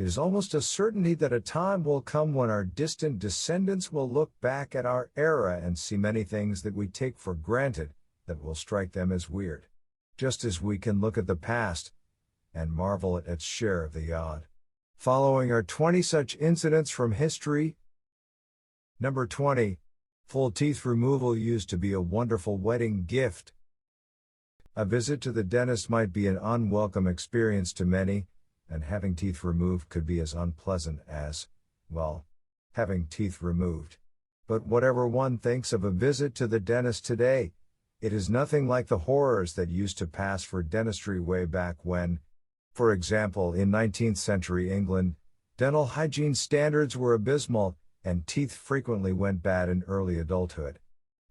It is almost a certainty that a time will come when our distant descendants will look back at our era and see many things that we take for granted that will strike them as weird. Just as we can look at the past and marvel at its share of the odd. Following are 20 such incidents from history. Number 20. Full teeth removal used to be a wonderful wedding gift. A visit to the dentist might be an unwelcome experience to many, and having teeth removed could be as unpleasant as, well, having teeth removed. But whatever one thinks of a visit to the dentist today, it is nothing like the horrors that used to pass for dentistry way back when. For example, in 19th century England, dental hygiene standards were abysmal, and teeth frequently went bad in early adulthood.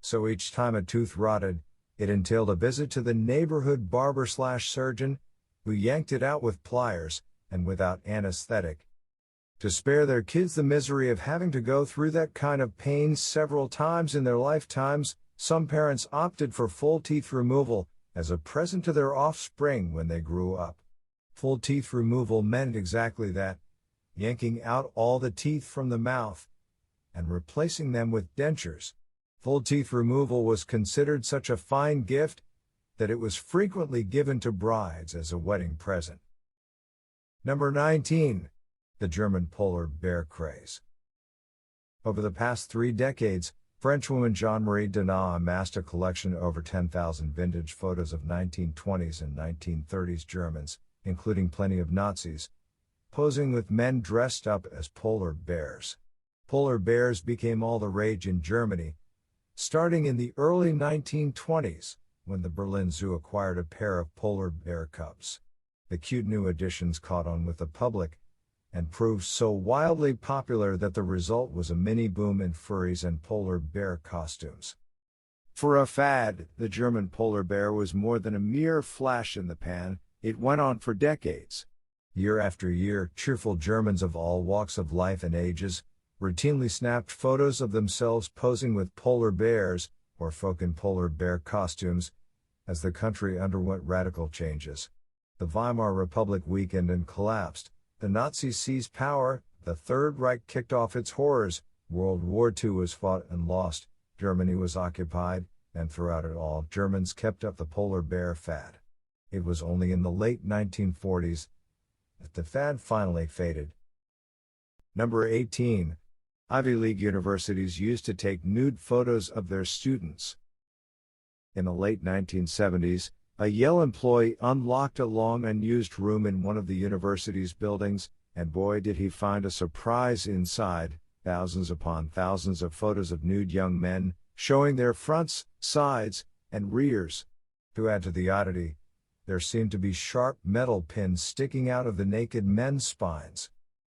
So each time a tooth rotted, it entailed a visit to the neighborhood barber/surgeon, who yanked it out with pliers, and without anesthetic. To spare their kids the misery of having to go through that kind of pain several times in their lifetimes, some parents opted for full teeth removal as a present to their offspring when they grew up. Full teeth removal meant exactly that, yanking out all the teeth from the mouth and replacing them with dentures. Full teeth removal was considered such a fine gift that it was frequently given to brides as a wedding present. Number 19. The German polar bear craze. Over the past 3 decades, Frenchwoman Jean-Marie Denat amassed a collection of over 10,000 vintage photos of 1920s and 1930s Germans, including plenty of Nazis, posing with men dressed up as polar bears. Polar bears became all the rage in Germany, starting in the early 1920s, when the Berlin Zoo acquired a pair of polar bear cubs. The cute new additions caught on with the public, and proved so wildly popular that the result was a mini boom in furries and polar bear costumes. For a fad, the German polar bear was more than a mere flash in the pan. It went on for decades. Year after year, cheerful Germans of all walks of life and ages routinely snapped photos of themselves posing with polar bears, or folk in polar bear costumes, as the country underwent radical changes. The Weimar Republic weakened and collapsed, the Nazis seized power, the Third Reich kicked off its horrors, World War II was fought and lost, Germany was occupied, and throughout it all, Germans kept up the polar bear fad. It was only in the late 1940s that the fad finally faded. Number 18. Ivy League universities used to take nude photos of their students. In the late 1970s, a Yale employee unlocked a long unused room in one of the university's buildings, and boy did he find a surprise inside, thousands upon thousands of photos of nude young men, showing their fronts, sides, and rears. To add to the oddity, there seemed to be sharp metal pins sticking out of the naked men's spines.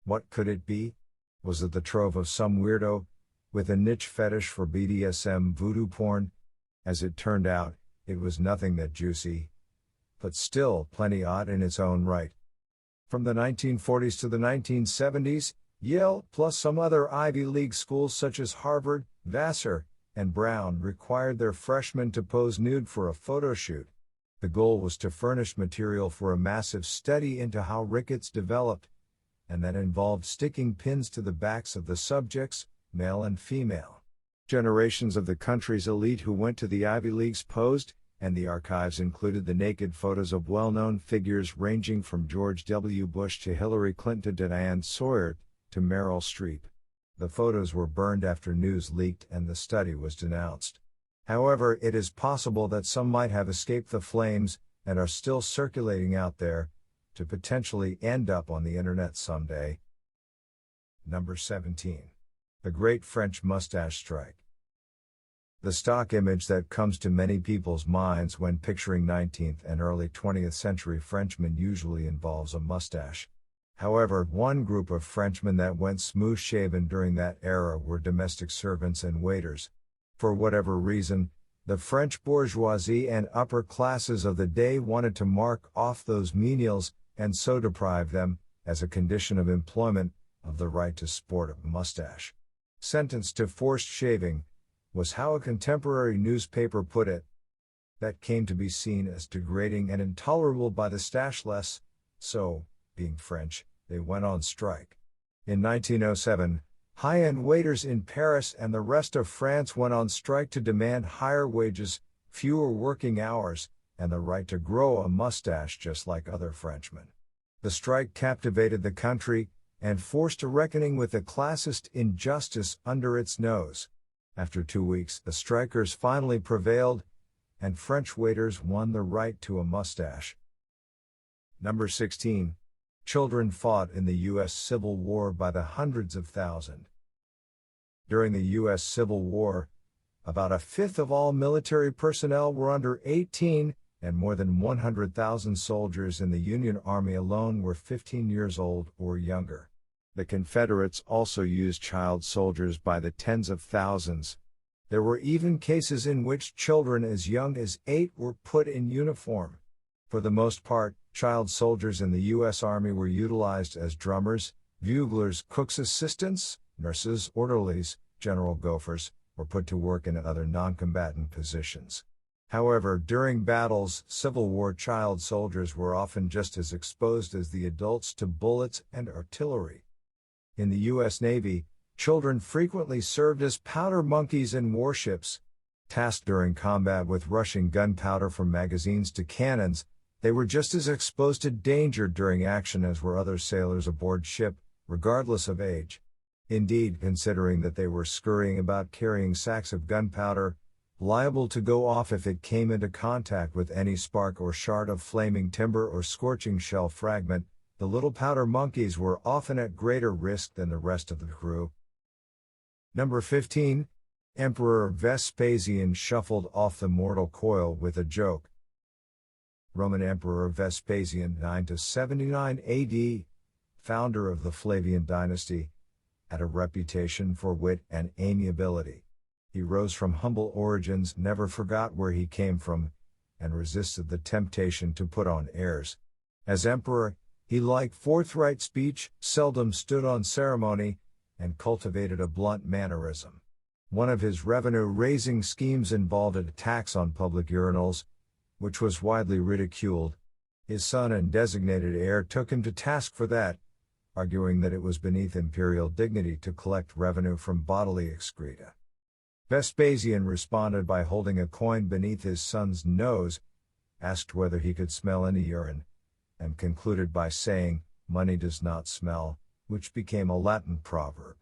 What could it be? Was it the trove of some weirdo with a niche fetish for BDSM voodoo porn? As it turned out, it was nothing that juicy, but still plenty odd in its own right. From the 1940s to the 1970s, Yale, plus some other Ivy League schools such as Harvard, Vassar, and Brown required their freshmen to pose nude for a photo shoot. The goal was to furnish material for a massive study into how rickets developed, and that involved sticking pins to the backs of the subjects, male and female. Generations of the country's elite who went to the Ivy Leagues posed, and the archives included the naked photos of well-known figures ranging from George W. Bush to Hillary Clinton to Diane Sawyer to Meryl Streep. The photos were burned after news leaked and the study was denounced. However, it is possible that some might have escaped the flames and are still circulating out there, to potentially end up on the internet someday. Number 17. The Great French Mustache Strike. The stock image that comes to many people's minds when picturing 19th and early 20th century Frenchmen usually involves a mustache. However, one group of Frenchmen that went smooth-shaven during that era were domestic servants and waiters. For whatever reason, the French bourgeoisie and upper classes of the day wanted to mark off those menials, and so deprive them, as a condition of employment, of the right to sport a mustache. Sentenced to forced shaving, was how a contemporary newspaper put it. That came to be seen as degrading and intolerable by the stashless, so, being French, they went on strike. In 1907, high-end waiters in Paris and the rest of France went on strike to demand higher wages, fewer working hours, and the right to grow a mustache just like other Frenchmen. The strike captivated the country and forced a reckoning with the classist injustice under its nose. After 2 weeks, the strikers finally prevailed, and French waiters won the right to a mustache. Number 16. Children fought in the U.S. Civil War by the hundreds of thousands. During the U.S. Civil War, about a fifth of all military personnel were under 18, and more than 100,000 soldiers in the Union Army alone were 15 years old or younger. The Confederates also used child soldiers by the tens of thousands. There were even cases in which children as young as 8 were put in uniform. For the most part, child soldiers in the U.S. Army were utilized as drummers, buglers, cooks' assistants, nurses, orderlies, general gophers, or put to work in other non-combatant positions. However, during battles, Civil War child soldiers were often just as exposed as the adults to bullets and artillery. In the U.S. Navy, children frequently served as powder monkeys in warships. Tasked during combat with rushing gunpowder from magazines to cannons, they were just as exposed to danger during action as were other sailors aboard ship, regardless of age. Indeed, considering that they were scurrying about carrying sacks of gunpowder, liable to go off if it came into contact with any spark or shard of flaming timber or scorching shell fragment, the little powder monkeys were often at greater risk than the rest of the crew. Number 15. Emperor Vespasian shuffled off the mortal Coil with a joke. Roman Emperor Vespasian, 9-79 AD, founder of the Flavian dynasty, had a reputation for wit and amiability. He rose from humble origins, never forgot where he came from, and resisted the temptation to put on airs. As emperor, he liked forthright speech, seldom stood on ceremony, and cultivated a blunt mannerism. One of his revenue-raising schemes involved a tax on public urinals, which was widely ridiculed. His son and designated heir took him to task for that, arguing that it was beneath imperial dignity to collect revenue from bodily excreta. Vespasian responded by holding a coin beneath his son's nose, asked whether he could smell any urine, and concluded by saying, "Money does not smell," which became a Latin proverb.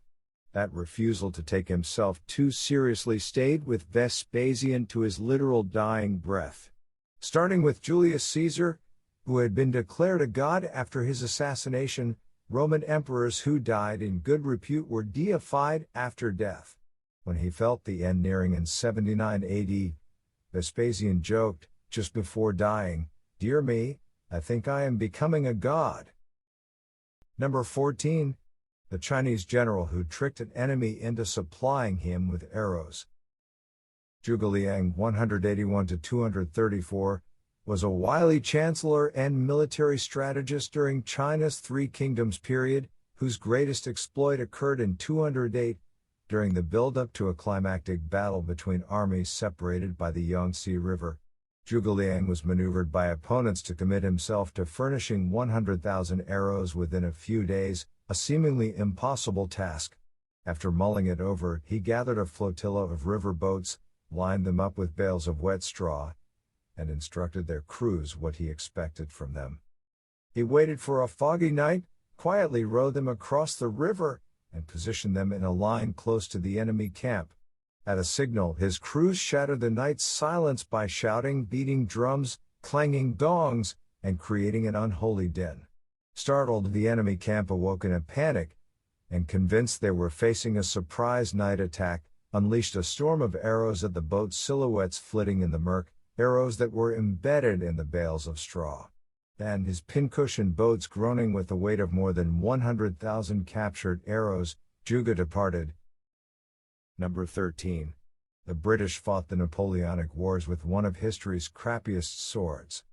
That refusal to take himself too seriously stayed with Vespasian to his literal dying breath. Starting with Julius Caesar, who had been declared a god after his assassination, Roman emperors who died in good repute were deified after death. When he felt the end nearing in 79 AD, Vespasian joked, just before dying, "Dear me, I think I am becoming a god." Number 14. The Chinese general who tricked an enemy into supplying him with arrows. Zhuge Liang, 181-234, was a wily chancellor and military strategist during China's Three Kingdoms period, whose greatest exploit occurred in 208, during the build-up to a climactic battle between armies separated by the Yangtze River. Zhuge Liang was maneuvered by opponents to commit himself to furnishing 100,000 arrows within a few days, a seemingly impossible task. After mulling it over, he gathered a flotilla of river boats, lined them up with bales of wet straw, and instructed their crews what he expected from them. He waited for a foggy night, quietly rowed them across the river, and positioned them in a line close to the enemy camp. At a signal, his crews shattered the night's silence by shouting, beating drums, clanging gongs, and creating an unholy din. Startled, the enemy camp awoke in a panic, and convinced they were facing a surprise night attack, unleashed a storm of arrows at the boat's silhouettes flitting in the murk, arrows that were embedded in the bales of straw. Then, his pincushioned boats groaning with the weight of more than 100,000 captured arrows, Zhuge departed. Number 13. The British fought the Napoleonic Wars with one of history's crappiest swords.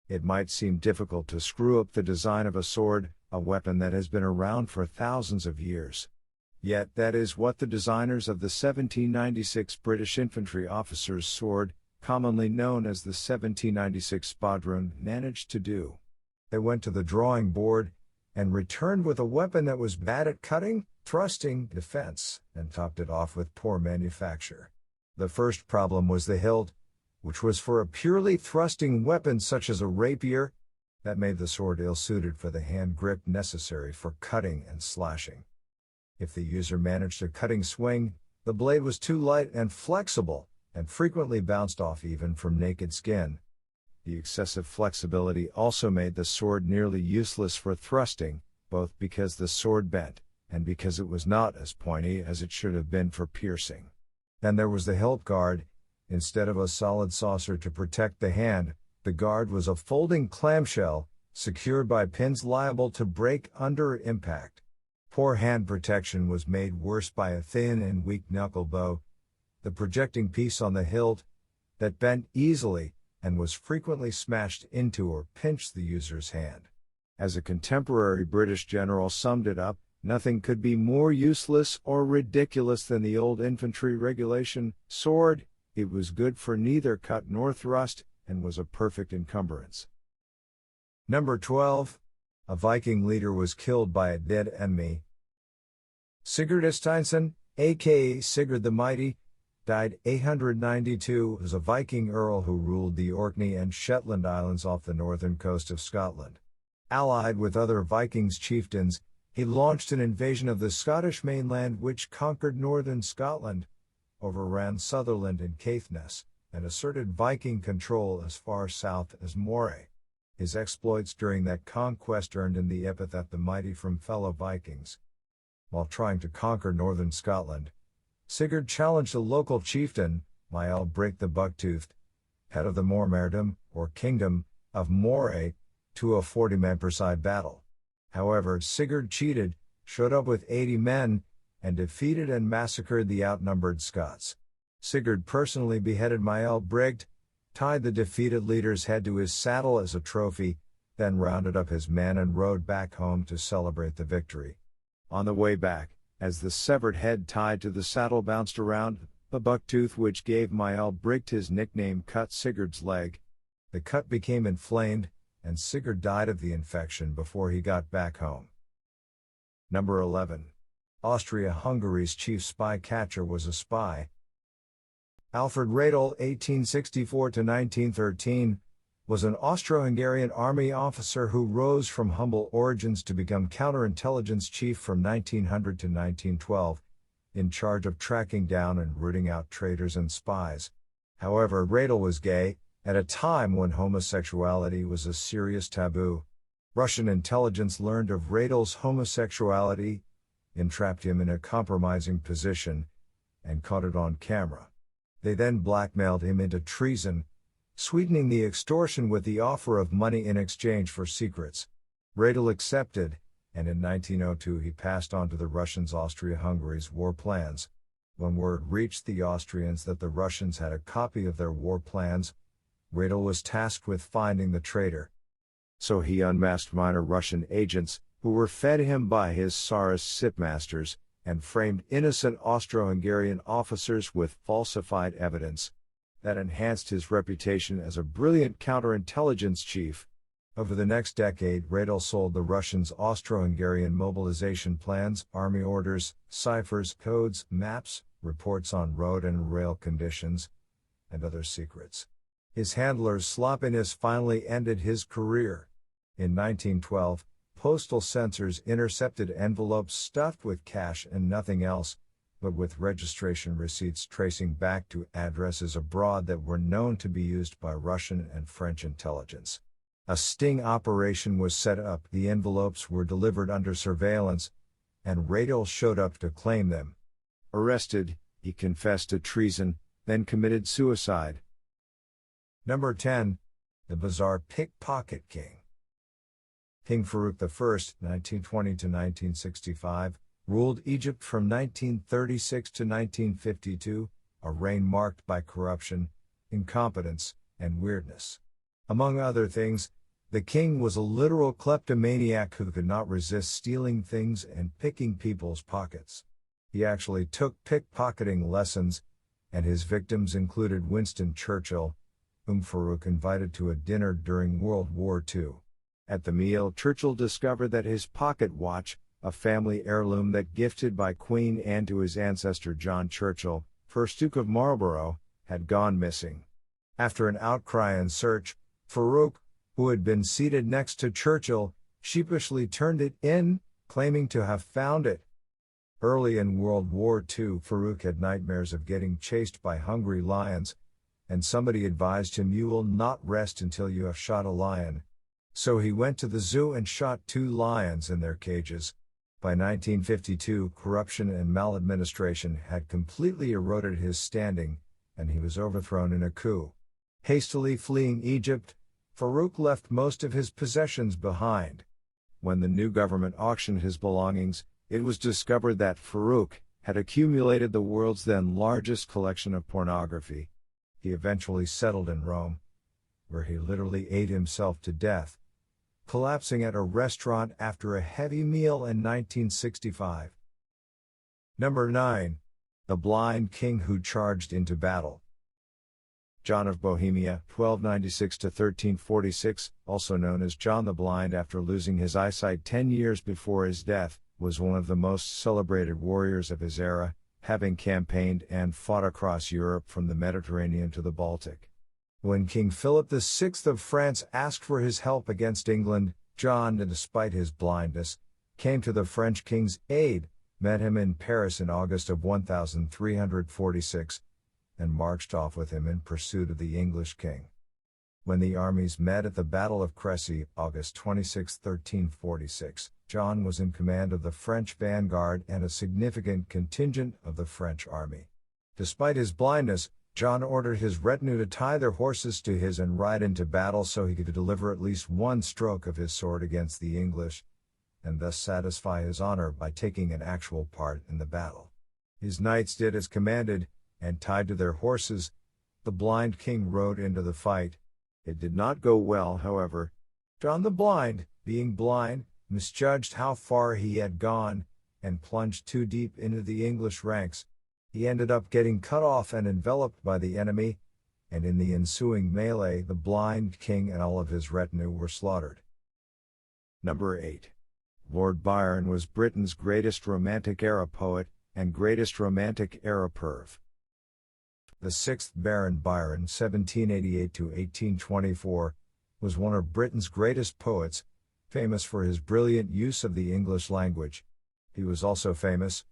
It might seem difficult to screw up the design of a sword, a weapon that has been around for thousands of years. Yet that is what the designers of the 1796 British infantry officer's sword, commonly known as the 1796 Spadron, managed to do. They went to the drawing board, and returned with a weapon that was bad at cutting, thrusting, defense, and topped it off with poor manufacture. The first problem was the hilt, which was for a purely thrusting weapon such as a rapier, that made the sword ill-suited for the hand grip necessary for cutting and slashing. If the user managed a cutting swing, the blade was too light and flexible, and frequently bounced off even from naked skin. The excessive flexibility also made the sword nearly useless for thrusting, both because the sword bent, and because it was not as pointy as it should have been for piercing. Then there was the hilt guard. Instead of a solid saucer to protect the hand, the guard was a folding clamshell, secured by pins liable to break under impact. Poor hand protection was made worse by a thin and weak knuckle bow, the projecting piece on the hilt, that bent easily, and was frequently smashed into or pinched the user's hand. As a contemporary British general summed it up, nothing could be more useless or ridiculous than the old infantry regulation sword. It was good for neither cut nor thrust, and was a perfect encumbrance. Number 12. A Viking leader was killed by a dead enemy. Sigurd Esteinsson, aka Sigurd the Mighty, died 892, as a Viking earl who ruled the Orkney and Shetland Islands off the northern coast of Scotland. Allied with other Vikings chieftains, he launched an invasion of the Scottish mainland which conquered northern Scotland, overran Sutherland and Caithness, and asserted Viking control as far south as Moray. His exploits during that conquest earned him the epithet the Mighty from fellow Vikings. While trying to conquer northern Scotland, Sigurd challenged a local chieftain, Mael Brake the Bucktoothed, head of the Mormaerdom, or Kingdom, of Moray, to a 40-man-per-side battle. However, Sigurd cheated, showed up with 80 men, and defeated and massacred the outnumbered Scots. Sigurd personally beheaded Mael Brake, tied the defeated leader's head to his saddle as a trophy, then rounded up his men and rode back home to celebrate the victory. On the way back, as the severed head tied to the saddle bounced around, the bucktooth which gave Mael Brake his nickname cut Sigurd's leg. The cut became inflamed, and Sigurd died of the infection before he got back home. Number 11. Austria-Hungary's chief spy-catcher was a spy. Alfred Radel, 1864–1913, was an Austro-Hungarian army officer who rose from humble origins to become counterintelligence chief from 1900 to 1912, in charge of tracking down and rooting out traitors and spies. However, Radel was gay, at a time when homosexuality was a serious taboo. Russian intelligence learned of Radel's homosexuality, entrapped him in a compromising position, and caught it on camera. They then blackmailed him into treason, sweetening the extortion with the offer of money in exchange for secrets. Radel accepted, and in 1902 he passed on to the Russians Austria-Hungary's war plans. When word reached the Austrians that the Russians had a copy of their war plans, Radel was tasked with finding the traitor. So he unmasked minor Russian agents, who were fed him by his Tsarist shipmasters, and framed innocent Austro-Hungarian officers with falsified evidence. That enhanced his reputation as a brilliant counterintelligence chief. Over the next decade, Radel sold the Russians Austro-Hungarian mobilization plans, army orders, ciphers, codes, maps, reports on road and rail conditions, and other secrets. His handler's sloppiness finally ended his career. In 1912, postal censors intercepted envelopes stuffed with cash and nothing else, but with registration receipts tracing back to addresses abroad that were known to be used by Russian and French intelligence. A sting operation was set up, the envelopes were delivered under surveillance, and Radel showed up to claim them. Arrested, he confessed to treason, then committed suicide. Number 10. The Bizarre Pickpocket King. King Farouk I, 1920–1965, ruled Egypt from 1936 to 1952, a reign marked by corruption, incompetence, and weirdness. Among other things, the king was a literal kleptomaniac who could not resist stealing things and picking people's pockets. He actually took pickpocketing lessons, and his victims included Winston Churchill, whom Farouk invited to a dinner during World War II. At the meal, Churchill discovered that his pocket watch, a family heirloom that gifted by Queen Anne to his ancestor John Churchill, 1st Duke of Marlborough, had gone missing. After an outcry and search, Farouk, who had been seated next to Churchill, sheepishly turned it in, claiming to have found it. Early in World War II, Farouk had nightmares of getting chased by hungry lions, and somebody advised him, "You will not rest until you have shot a lion." So he went to the zoo and shot 2 lions in their cages. By 1952, corruption and maladministration had completely eroded his standing, and he was overthrown in a coup. Hastily fleeing Egypt, Farouk left most of his possessions behind. When the new government auctioned his belongings, it was discovered that Farouk had accumulated the world's then largest collection of pornography. He eventually settled in Rome, where he literally ate himself to death, collapsing at a restaurant after a heavy meal in 1965. Number 9. The Blind King Who Charged into Battle. John of Bohemia, 1296–1346, also known as John the Blind after losing his eyesight 10 years before his death, was one of the most celebrated warriors of his era, having campaigned and fought across Europe from the Mediterranean to the Baltic. When King Philip VI of France asked for his help against England, John, despite his blindness, came to the French king's aid, met him in Paris in August of 1346, and marched off with him in pursuit of the English king. When the armies met at the Battle of Crécy, August 26, 1346, John was in command of the French vanguard and a significant contingent of the French army. Despite his blindness, John ordered his retinue to tie their horses to his and ride into battle so he could deliver at least one stroke of his sword against the English, and thus satisfy his honor by taking an actual part in the battle. His knights did as commanded, and tied to their horses, the blind king rode into the fight. It did not go well, however. John the Blind, being blind, misjudged how far he had gone, and plunged too deep into the English ranks. He ended up getting cut off and enveloped by the enemy, and in the ensuing melee the blind king and all of his retinue were slaughtered. Number 8. Lord Byron was Britain's greatest Romantic-era poet, and greatest Romantic-era perv. The 6th Baron Byron, 1788–1824, was one of Britain's greatest poets, famous for his brilliant use of the English language. He was also famous,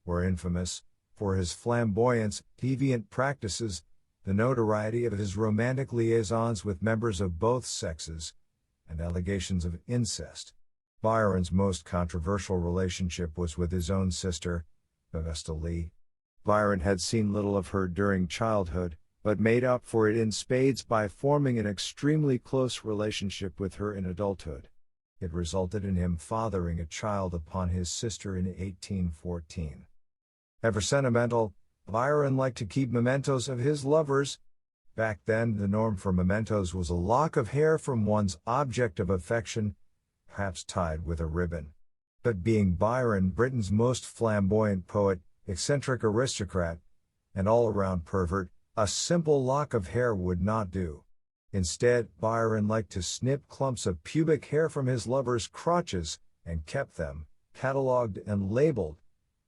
or infamous, for his flamboyance, deviant practices, the notoriety of his romantic liaisons with members of both sexes, and allegations of incest. Byron's most controversial relationship was with his own sister, Vespasian. Byron had seen little of her during childhood, but made up for it in spades by forming an extremely close relationship with her in adulthood. It resulted in him fathering a child upon his sister in 1814. Ever sentimental, Byron liked to keep mementos of his lovers. Back then, the norm for mementos was a lock of hair from one's object of affection, perhaps tied with a ribbon. But being Byron, Britain's most flamboyant poet, eccentric aristocrat, and all-around pervert, a simple lock of hair would not do. Instead, Byron liked to snip clumps of pubic hair from his lovers' crotches, and kept them, catalogued and labeled,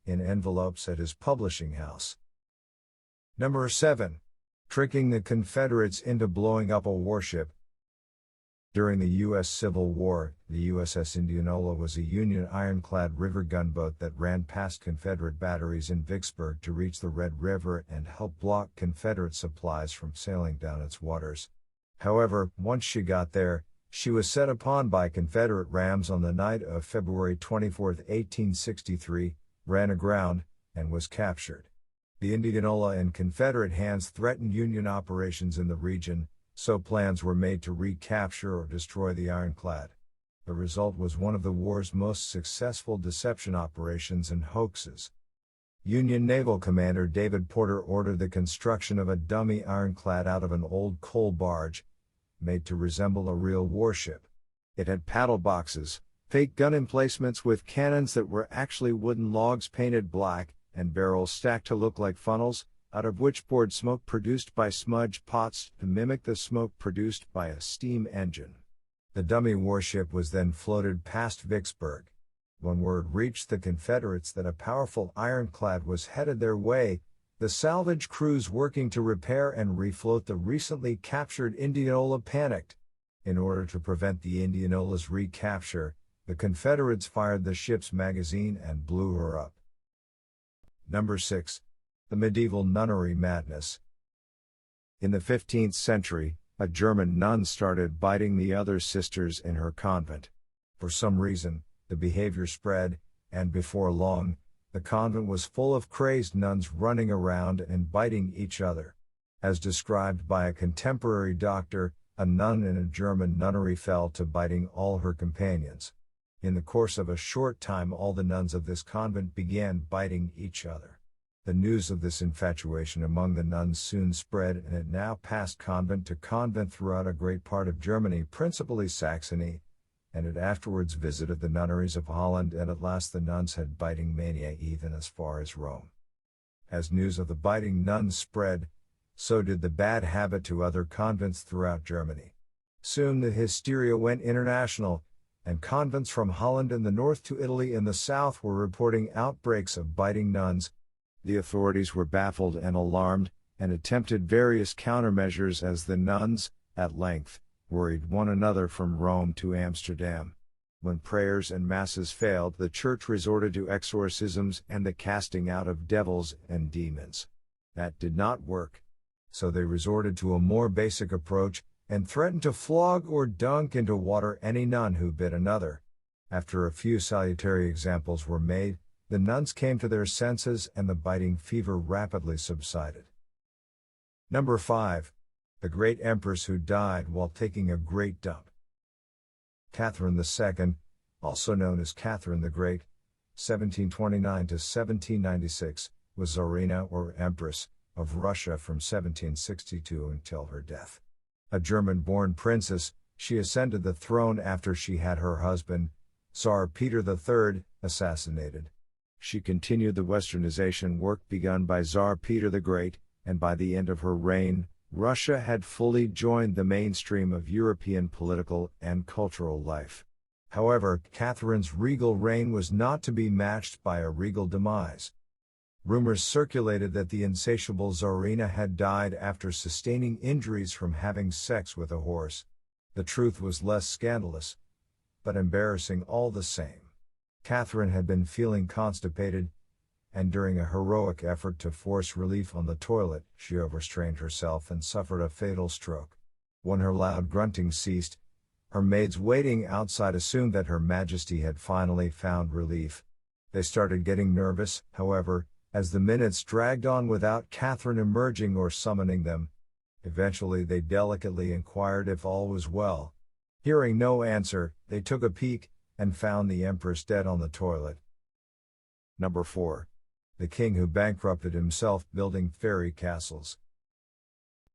in envelopes at his publishing house. Number 7. Tricking the Confederates into blowing up a warship. During the U.S. Civil War, the USS Indianola was a Union ironclad river gunboat that ran past Confederate batteries in Vicksburg to reach the Red River and help block Confederate supplies from sailing down its waters. However, once she got there, she was set upon by Confederate rams on the night of February 24, 1863, ran aground, and was captured. The Indianola in Confederate hands threatened Union operations in the region, so plans were made to recapture or destroy the ironclad. The result was one of the war's most successful deception operations and hoaxes. Union Naval Commander David Porter ordered the construction of a dummy ironclad out of an old coal barge, made to resemble a real warship. It had paddle boxes, fake gun emplacements with cannons that were actually wooden logs painted black, and barrels stacked to look like funnels, out of which poured smoke produced by smudge pots to mimic the smoke produced by a steam engine. The dummy warship was then floated past Vicksburg. When word reached the Confederates that a powerful ironclad was headed their way, the salvage crews working to repair and refloat the recently captured Indianola panicked. In order to prevent the Indianola's recapture, the Confederates fired the ship's magazine and blew her up. Number 6. The medieval nunnery madness. In the 15th century, a German nun started biting the other sisters in her convent. For some reason, the behavior spread, and before long, the convent was full of crazed nuns running around and biting each other. As described by a contemporary doctor, a nun in a German nunnery fell to biting all her companions. In the course of a short time, all the nuns of this convent began biting each other. The news of this infatuation among the nuns soon spread, and it now passed convent to convent throughout a great part of Germany, principally Saxony, and it afterwards visited the nunneries of Holland, and at last the nuns had biting mania even as far as Rome. As news of the biting nuns spread, so did the bad habit to other convents throughout Germany. Soon the hysteria went international, and convents from Holland in the north to Italy in the south were reporting outbreaks of biting nuns. The authorities were baffled and alarmed, and attempted various countermeasures as the nuns, at length, worried one another from Rome to Amsterdam. When prayers and masses failed, the church resorted to exorcisms and the casting out of devils and demons. That did not work. So they resorted to a more basic approach, and threatened to flog or dunk into water any nun who bit another. After a few salutary examples were made, the nuns came to their senses and the biting fever rapidly subsided. Number 5. The Great Empress who died while taking a great dump. Catherine II, also known as Catherine the Great, 1729 to 1796, was Tsarina or Empress of Russia from 1762 until her death. A German-born princess, she ascended the throne after she had her husband, Tsar Peter III, assassinated. She continued the westernization work begun by Tsar Peter the Great, and by the end of her reign, Russia had fully joined the mainstream of European political and cultural life. However, Catherine's regal reign was not to be matched by a regal demise. Rumors circulated that the insatiable Tsarina had died after sustaining injuries from having sex with a horse. The truth was less scandalous, but embarrassing all the same. Catherine had been feeling constipated, and during a heroic effort to force relief on the toilet, she overstrained herself and suffered a fatal stroke. When her loud grunting ceased, her maids waiting outside assumed that Her Majesty had finally found relief. They started getting nervous, however, as the minutes dragged on without Catherine emerging or summoning them. Eventually they delicately inquired if all was well. Hearing no answer, they took a peek, and found the Empress dead on the toilet. Number 4. The king who bankrupted himself building fairy castles.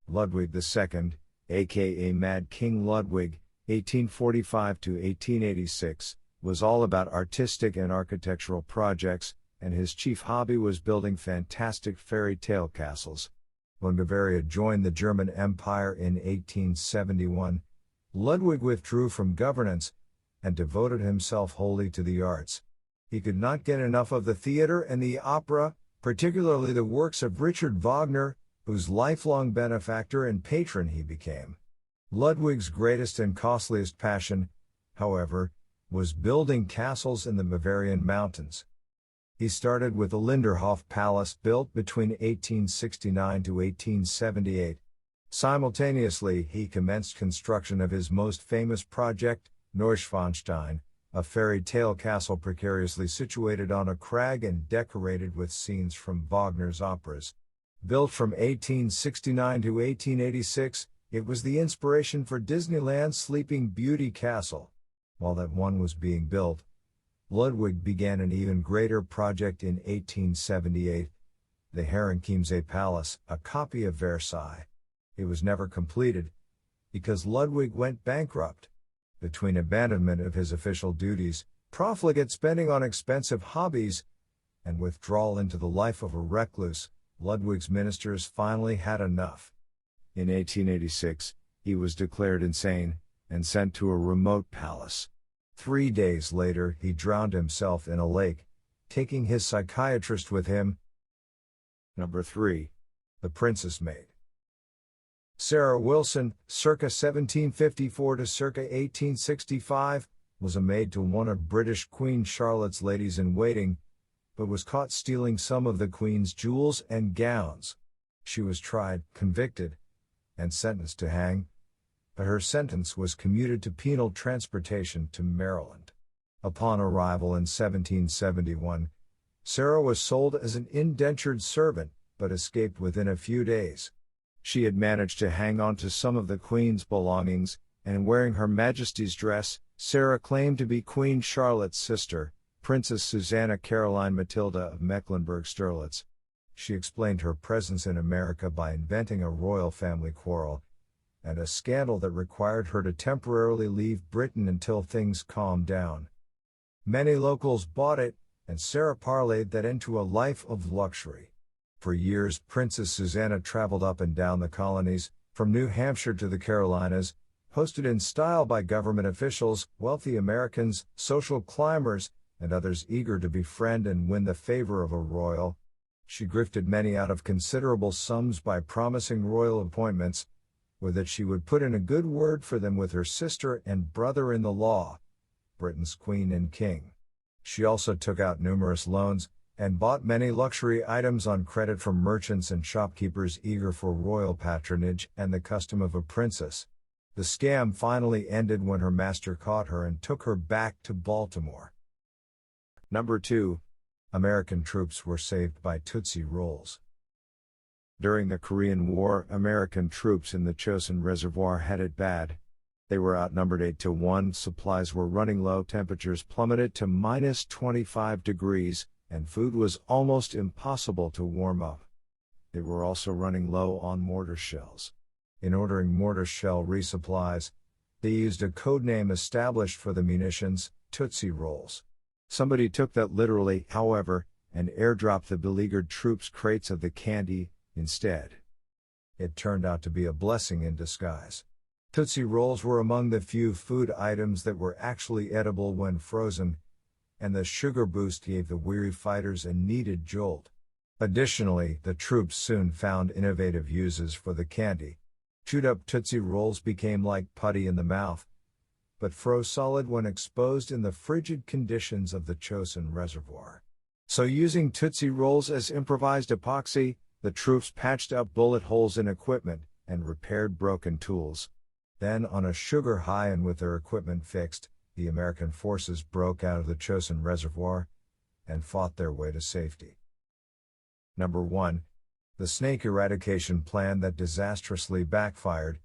Ludwig II, aka Mad King Ludwig, 1845 to 1886, was all about artistic and architectural projects, and his chief hobby was building fantastic fairy tale castles. When Bavaria joined the German Empire in 1871, Ludwig withdrew from governance, and devoted himself wholly to the arts. He could not get enough of the theater and the opera, particularly the works of Richard Wagner, whose lifelong benefactor and patron he became. Ludwig's greatest and costliest passion, however, was building castles in the Bavarian mountains. He started with the Linderhof Palace, built between 1869 to 1878. Simultaneously, he commenced construction of his most famous project, Neuschwanstein, a fairy tale castle precariously situated on a crag and decorated with scenes from Wagner's operas. Built from 1869 to 1886, it was the inspiration for Disneyland's Sleeping Beauty Castle. While that one was being built, Ludwig began an even greater project in 1878, the Herrenchiemsee Palace, a copy of Versailles. It was never completed, because Ludwig went bankrupt. Between abandonment of his official duties, profligate spending on expensive hobbies, and withdrawal into the life of a recluse, Ludwig's ministers finally had enough. In 1886, he was declared insane, and sent to a remote palace. 3 days later, he drowned himself in a lake, taking his psychiatrist with him. Number 3. The Princess Maid. Sarah Wilson, circa 1754 to circa 1865, was a maid to one of British Queen Charlotte's ladies-in-waiting, but was caught stealing some of the Queen's jewels and gowns. She was tried, convicted, and sentenced to hang, but her sentence was commuted to penal transportation to Maryland. Upon arrival in 1771, Sarah was sold as an indentured servant, but escaped within a few days. She had managed to hang on to some of the Queen's belongings, and wearing Her Majesty's dress, Sarah claimed to be Queen Charlotte's sister, Princess Susanna Caroline Matilda of Mecklenburg-Strelitz. She explained her presence in America by inventing a royal family quarrel and a scandal that required her to temporarily leave Britain until things calmed down. Many locals bought it, and Sarah parlayed that into a life of luxury. For years, Princess Susanna traveled up and down the colonies, from New Hampshire to the Carolinas, hosted in style by government officials, wealthy Americans, social climbers, and others eager to befriend and win the favor of a royal. She grifted many out of considerable sums by promising royal appointments, or that she would put in a good word for them with her sister and brother-in-the-law, Britain's Queen and King. She also took out numerous loans, and bought many luxury items on credit from merchants and shopkeepers eager for royal patronage and the custom of a princess. The scam finally ended when her master caught her and took her back to Baltimore. Number 2. American troops were saved by Tootsie Rolls. During the Korean War, American troops in the Chosin Reservoir had it bad. They were outnumbered 8-1, supplies were running low, temperatures plummeted to minus 25 degrees, and food was almost impossible to warm up. They were also running low on mortar shells. In ordering mortar shell resupplies, they used a code name established for the munitions, Tootsie Rolls. Somebody took that literally, however, and airdropped the beleaguered troops crates of the candy instead. It turned out to be a blessing in disguise. Tootsie Rolls were among the few food items that were actually edible when frozen, and the sugar boost gave the weary fighters a needed jolt. Additionally, the troops soon found innovative uses for the candy. Chewed-up Tootsie Rolls became like putty in the mouth, but froze solid when exposed in the frigid conditions of the Chosin Reservoir. So using Tootsie Rolls as improvised epoxy, the troops patched up bullet holes in equipment and repaired broken tools. Then, on a sugar high and with their equipment fixed, the American forces broke out of the Chosin Reservoir and fought their way to safety. Number 1. The snake eradication plan that disastrously backfired.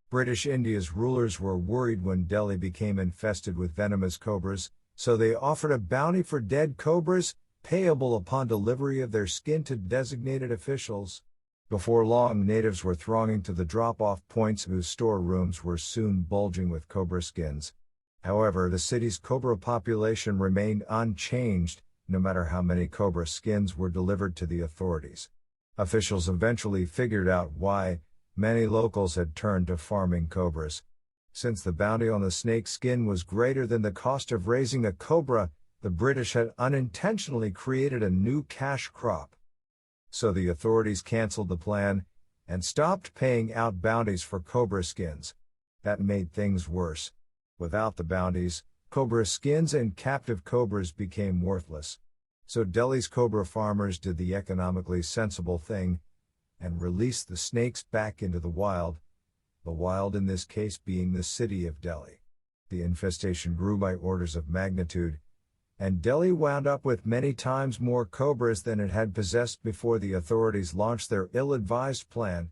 British India's rulers were worried when Delhi became infested with venomous cobras, so they offered a bounty for dead cobras, payable upon delivery of their skin to designated officials. Before long, natives were thronging to the drop-off points whose storerooms were soon bulging with cobra skins. However, the city's cobra population remained unchanged, no matter how many cobra skins were delivered to the authorities. Officials eventually figured out why. Many locals had turned to farming cobras. Since the bounty on the snake skin was greater than the cost of raising a cobra, the British had unintentionally created a new cash crop. So the authorities canceled the plan and stopped paying out bounties for cobra skins. That made things worse. Without the bounties, cobra skins and captive cobras became worthless. So Delhi's cobra farmers did the economically sensible thing and released the snakes back into the wild in this case being the city of Delhi. The infestation grew by orders of magnitude, and Delhi wound up with many times more cobras than it had possessed before the authorities launched their ill-advised plan